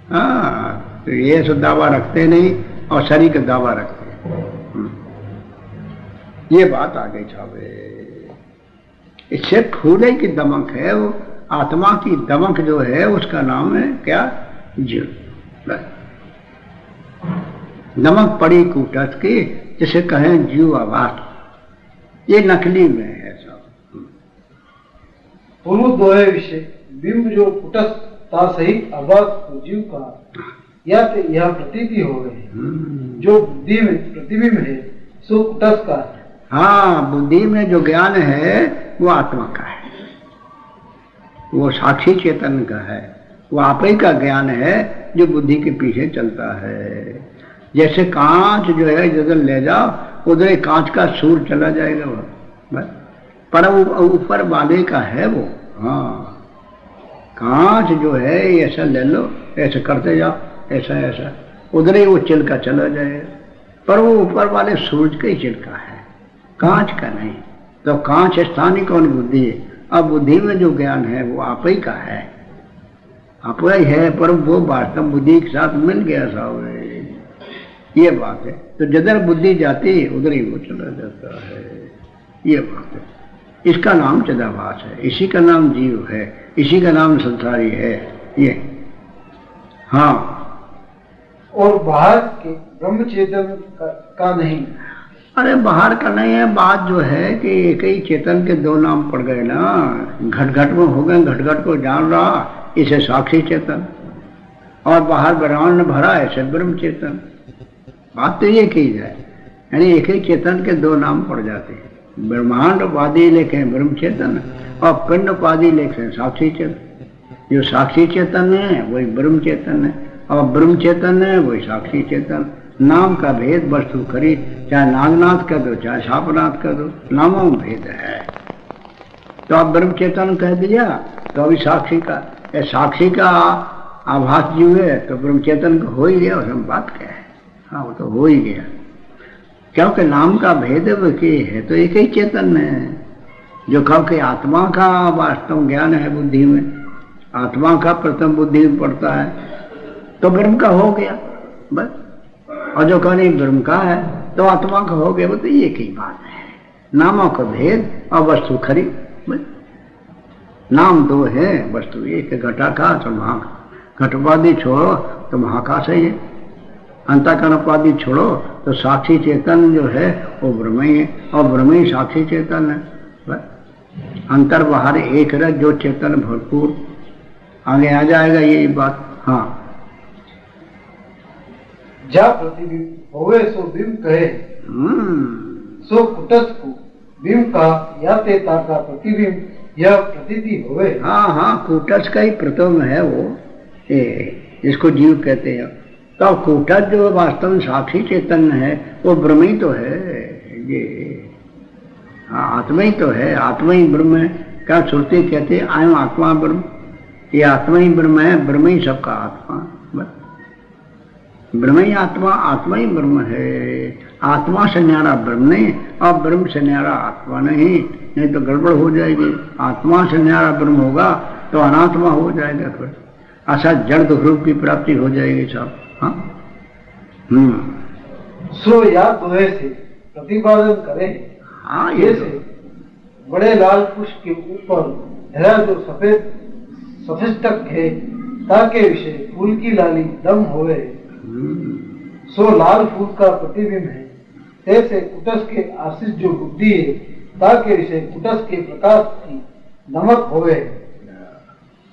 हाँ, तो ये सो दावा रखते नहीं और शरीर का दावा रखते। ये बात आ गई छावे। इससे फूले की दमक है, वो आत्मा की दमक जो है उसका नाम है क्या? जीव। दमक पड़ी कूटस्थ की, जिसे कहें जीव आभास। ये नकली में है सब। दोहे विषय बिंब जो कुटस्थता सहित आभास जीव का, या तो यह प्रतीति हो गए, जो बुद्धि में प्रतिबिंब है सो कुटस्थ का है। हाँ, बुद्धि में जो ज्ञान है वो आत्मा का है, वो साक्षी चेतन का है, वो आप ही का ज्ञान है जो बुद्धि के पीछे चलता है। जैसे कांच जो है जिधर ले जाओ उधर कांच का सूर चला जाएगा वो, बस। पर ऊपर वाले का है वो। हाँ, कांच जो है ऐसा ले लो, ऐसे करते जाओ, ऐसा ऐसा, उधर ही वो चिलका चला जाएगा, पर वो ऊपर वाले सूरज का ही चिलका है, कांच का नहीं। तो कांच स्थानीय कौन? बुद्धि है। अब बुद्धि में जो ज्ञान है वो आप ही का है, आप ही है, पर वो वास्तव बुद्धि के साथ मिल गया साहब, ये बात है। तो जिधर बुद्धि जाती है उधर ही वो चला जाता है, ये बात है। इसका नाम चिदाभास है, इसी का नाम जीव है, इसी का नाम संसारी है, ये। हाँ, और बाहर के ब्रह्म चेतन का नहीं। अरे बाहर का नहीं है, बात जो है कि एक ही चेतन के दो नाम पड़ गए ना, घट घट में हो गए, घट घट को जान रहा, इसे साक्षी चेतन, और बाहर ब्रह्मांड भरा ऐसे ब्रह्म चेतन। बात तो ये की जाए, यानी एक ही चेतन के दो नाम पड़ जाते हैं। ब्रह्मांड उपाधि लेखे ब्रह्म चेतन, और पिंड उपाधि लेखे साक्षी चेतन। जो साक्षी चेतन है वही ब्रह्म चेतन है, और ब्रह्म चेतन है वही साक्षी चेतन। नाम का भेद वस्तु खरी, चाहे नागनाथ कर दो चाहे सापनाथ कर दो, नामों में भेद है। तो अब ब्रह्म चेतन कह दिया तो अभी साक्षी का, साक्षी का आभास जीव है तो ब्रह्म चेतन का हो ही गया, उसमें बात क्या है। हाँ, वो तो हो ही गया, क्योंकि नाम का भेद है तो एक ही चेतन है। जो कहो कि आत्मा का वास्तव ज्ञान है बुद्धि में, आत्मा का प्रथम बुद्धि में पड़ता है तो ब्रह्म का हो गया बस। और जो कहने ब्रह्म का है तो आत्मा का हो गया, वो तो एक ही बात है। नामों का भेद और वस्तु खरी, बस। नाम दो है, वस्तु एक। घटाकाश और महाकाश, घटोपाधि छोड़ो तो महाकाश है ये, अंतःकरण उपाधि छोड़ो तो साक्षी चेतन जो है वो ब्रह्म ही है, और ब्रह्म ही साक्षी चेतन है, बस। अंतर बाहर एक रह, जो चेतन भरपूर, आगे आ जाएगा यही बात। हाँ, जा प्रतिबिंब होवे सो बिंब कहे, सो कुटस्थ को बिंब का या तेता का प्रतिबिंब यह प्रतीति होवे। हाँ हाँ, कूटस्थ का ही प्रथम है वो, जिसको जीव कहते हैं। तो कूटस्थ जो वास्तव में साक्षी चेतन है वो ब्रह्म ही तो है, ये। हाँ, आत्मा ही तो है, आत्मा ही ब्रह्म है, क्या श्रुति कहती है अयम आत्मा ब्रह्म, ये आत्मा ही ब्रह्म है, ब्रह्म ही सबका आत्मा, ब्रह्म ही आत्मा, आत्मा ही ब्रह्म है। आत्मा से न्यारा ब्रह्म नहीं और ब्रह्म से न्यारा आत्मा नहीं तो गड़बड़ हो जाएगी। आत्मा से न्यारा ब्रह्म होगा तो अनात्मा हो जाएगा, फिर ऐसा जड़ रूप की प्राप्ति हो जाएगी सब। हाँ सो या दोहे से प्रतिपादन करें। हाँ, ये से बड़े लाल पुष्प के ऊपर धरा जो सफेद सफेदक है, ताके विषय फूल की लाली दम होवे। सो लाल फूल का प्रतिबिंब है, ऐसे कुटस के आशीष जो बुद्धि है, ताके विषय कुटस के प्रकाश की नमक होवे।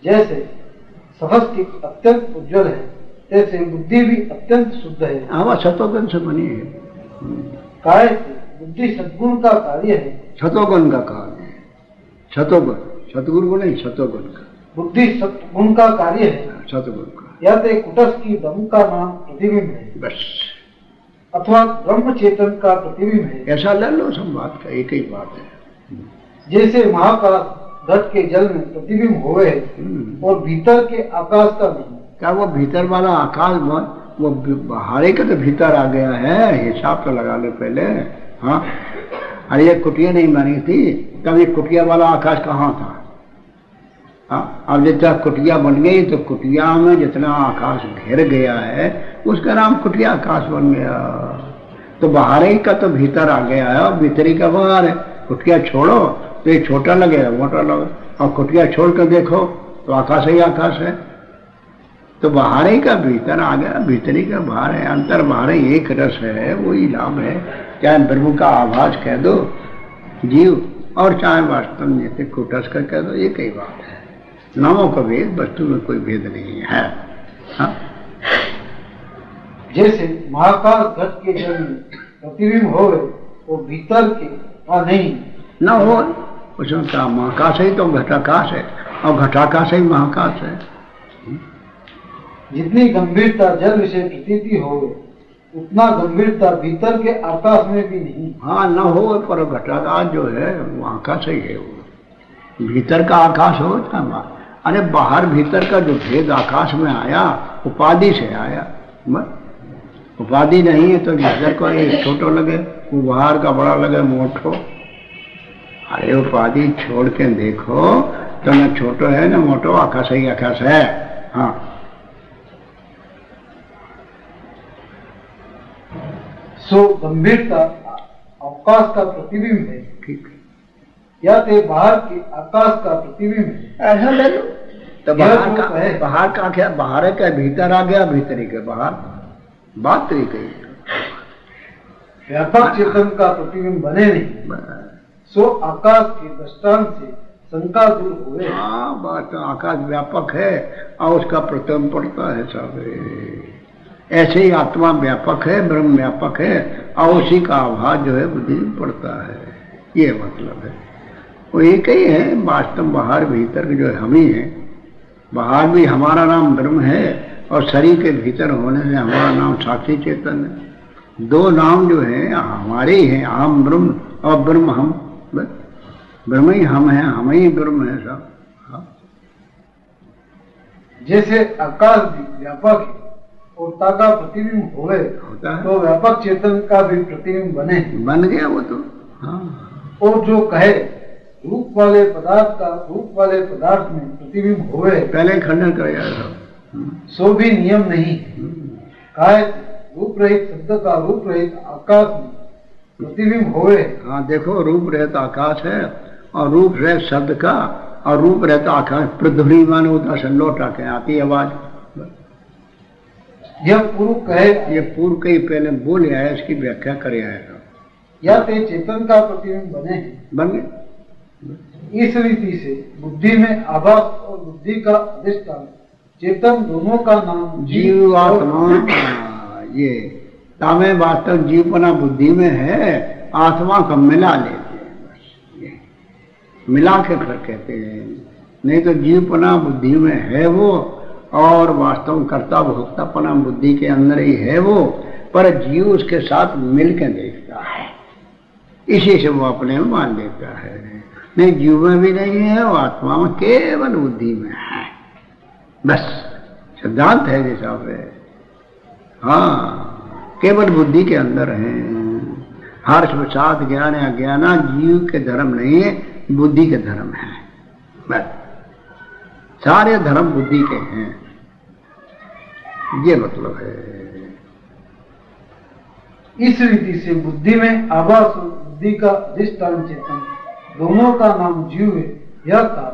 जैसे सफस्टिक अत्यंत उज्जवल है, ऐसे बुद्धि भी अत्यंत शुद्ध है। आवा शतोगुण से बनी है। काय बुद्धि सद्गुण का कार्य है। शतोगुण का कार्य है, शतोगुण, सतगुरु को नहीं, शतोगुण का। बुद्धि सद्गुण का कार्य है, सतगुण का। या तो कुटस की दम का नाम प्रतिबिंब है, बस अथवा ब्रह्म चेतन का प्रतिबिंब है। ऐसा ले लो, सब बात का एक ही बात है। जैसे महाकाश घट के जल में प्रतिबिंब होवे और भीतर के आकाश का नहीं। क्या वो भीतर वाला आकाश वो बाहर का तो भीतर आ गया है, हिसाब तो लगा लो पहले। हाँ, अरे ये कुटिया नहीं बनी थी तब ये कुटिया वाला आकाश कहाँ था? हाँ, अब जितना कुटिया बन गई तो कुटिया में जितना आकाश घेर गया है उसका नाम कुटिया आकाश बन गया। तो बाहर ही का तो भीतर आ गया है और भीतरी का बाहर है। कुटिया छोड़ो तो ये छोटा लगेगा, मोटा लगेगा, और कुटिया छोड़ कर देखो तो आकाश ही आकाश है। तो बाहर ही का भीतर आ गया, भीतरी का बाहर है, अंतर बाहर ही एक रस है, वही लाभ है। चाहे ब्रह्म का आभास कह दो जीव, और चाहे वास्तव में कुटस का कह दो, एक ही बात है। नामों का भेद, वस्तु में कोई भेद नहीं है। हाँ? जैसे महाकाश घट के जल में प्रतिबिंब हो वो भीतर के नहीं न हो, उसमें क्या महाकाश ही तो घटाकाश है और घटाकाश ही महाकाश है। जितनी गंभीरता जल विषय प्रतीति हो उतना गंभीरता भीतर के आकाश में भी नहीं। हाँ, न हो, पर घटाकाश जो है वो आकाश ही है। वो भीतर का आकाश हो चाहे, अरे बाहर भीतर का जो भेद आकाश में आया उपाधि से आया। उपाधि नहीं है तो भीतर को एक छोटो लगे, वो बाहर का बड़ा लगे मोटो। अरे उपाधि छोड़ के देखो तो न छोटो है न मोटो, आकाश ही आकाश है। हाँ, सो गंभीरता अवकाश का प्रतिबिंब है, ठीक, या ते बाहर के आकाश का प्रतिबिंब है। ऐसा ले लो। तो बाहर का क्या, बाहर है क्या भीतर आ गया, भीतरी के बाहर, बात तरीके व्यापक चेतन का प्रतिबिंब बने नहीं। सो आकाश के दृष्टांत से शंका दूर हुए। हाँ, बात आकाश व्यापक है और उसका प्रतिबिंब पड़ता है सब। ऐसे ही आत्मा व्यापक है, ब्रह्म व्यापक है और उसी का आभास जो है बुद्धि में पड़ता है। ये मतलब है, वो एक ही है वास्तव। बाहर भीतर जो है हम ही है। बाहर भी हमारा नाम ब्रह्म है और शरीर के भीतर होने से हमारा नाम साक्षी चेतन है। दो नाम जो है हमारे ही हैं, हम ब्रह्म और ब्रह्म हम। ब्रह्म ही हम हैं, हम ही ब्रह्म है सब। हाँ? जैसे आकाश भी व्यापक है और ताका प्रतिबिंब होता है, तो व्यापक चेतन का भी प्रतिबिंब बन गया वो तो। हाँ, और जो कहे रूप वाले पदार्थ का रूप वाले पदार्थ में प्रतिबिंब होवे, पहले खंडन कर जाएगा। सो भी नियम नहीं। काय रूप रहित शब्द का रूप रहित आकाश में प्रतिबिंब होवे। हाँ, देखो, रूप रहित आकाश है और रूप रहित शब्द का और रूप रहता आकाश पृथ्वी मान होता से लौटा के आती आवाज। यह पूर्व कहे, ये पूर्व के ही पहले बोले आया, इसकी व्याख्या करे आएगा। या ते चेतन का प्रतिबिंब बन गए। इस रीति से बुद्धि में आभास और बुद्धि का अधिष्ठान चेतन दोनों का नाम जीव आत्मा। ये तामे वास्तव जीवपना बुद्धि में है, आत्मा का मिला लेते हैं, बस ये मिला के फिर कहते हैं। नहीं तो जीवपना बुद्धि में है वो, और वास्तव कर्ता भोक्तापना बुद्धि के अंदर ही है वो, पर जीव उसके साथ मिल के देखता है, इसी से वो अपने में मान लेता है। नहीं, जीव में भी नहीं है और आत्मा में केवल बुद्धि में है, बस सिद्धांत है जैसा पे। हाँ, केवल बुद्धि के अंदर है। हर्ष प्रसाद ज्ञान या ज्ञाना जीव के धर्म नहीं है, बुद्धि के धर्म है, बस सारे धर्म बुद्धि के हैं, ये मतलब है। इस रीति से बुद्धि में आभास और बुद्धि का अधिष्ठान चेतन दोनों का नाम जीव है, यह कहा।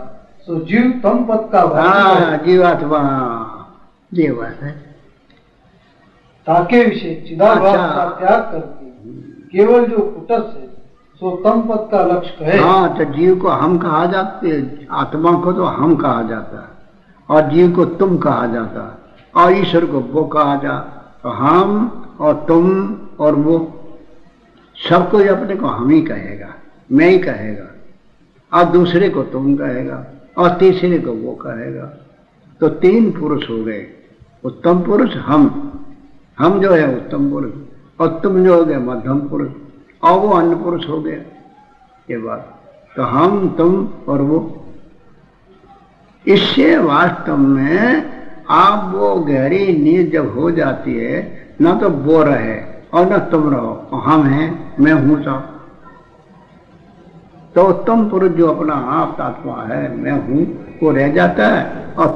सो जीव तम पद का जीवात्मा, ये बात है। ताके विषय चिदाभास अच्छा। का त्याग करके केवल जो कुटस्थ है सो तम पद का लक्ष्य कहे। हाँ, तो जीव को हम कहा जाते, आत्मा को तो हम कहा जाता है, और जीव को तुम कहा जाता है, और ईश्वर को वो कहा जा। तो हम और तुम और वो सब कोई अपने को हम ही कहेगा, मैं ही कहेगा, और दूसरे को तुम कहेगा, और तीसरे को वो कहेगा। तो तीन पुरुष हो गए, उत्तम पुरुष हम जो है उत्तम पुरुष, और तुम जो हो गए मध्यम पुरुष, और वो अन्य पुरुष हो गया। ये बात तो हम तुम और वो, इससे वास्तव में आप वो गहरी नींद जब हो जाती है, ना तो वो रहे और ना तुम रहो, हम हैं, मैं हूं सब। तो उत्तम पुरुष जो अपना आप आत्मा है, मैं हूं, वो रह जाता है, और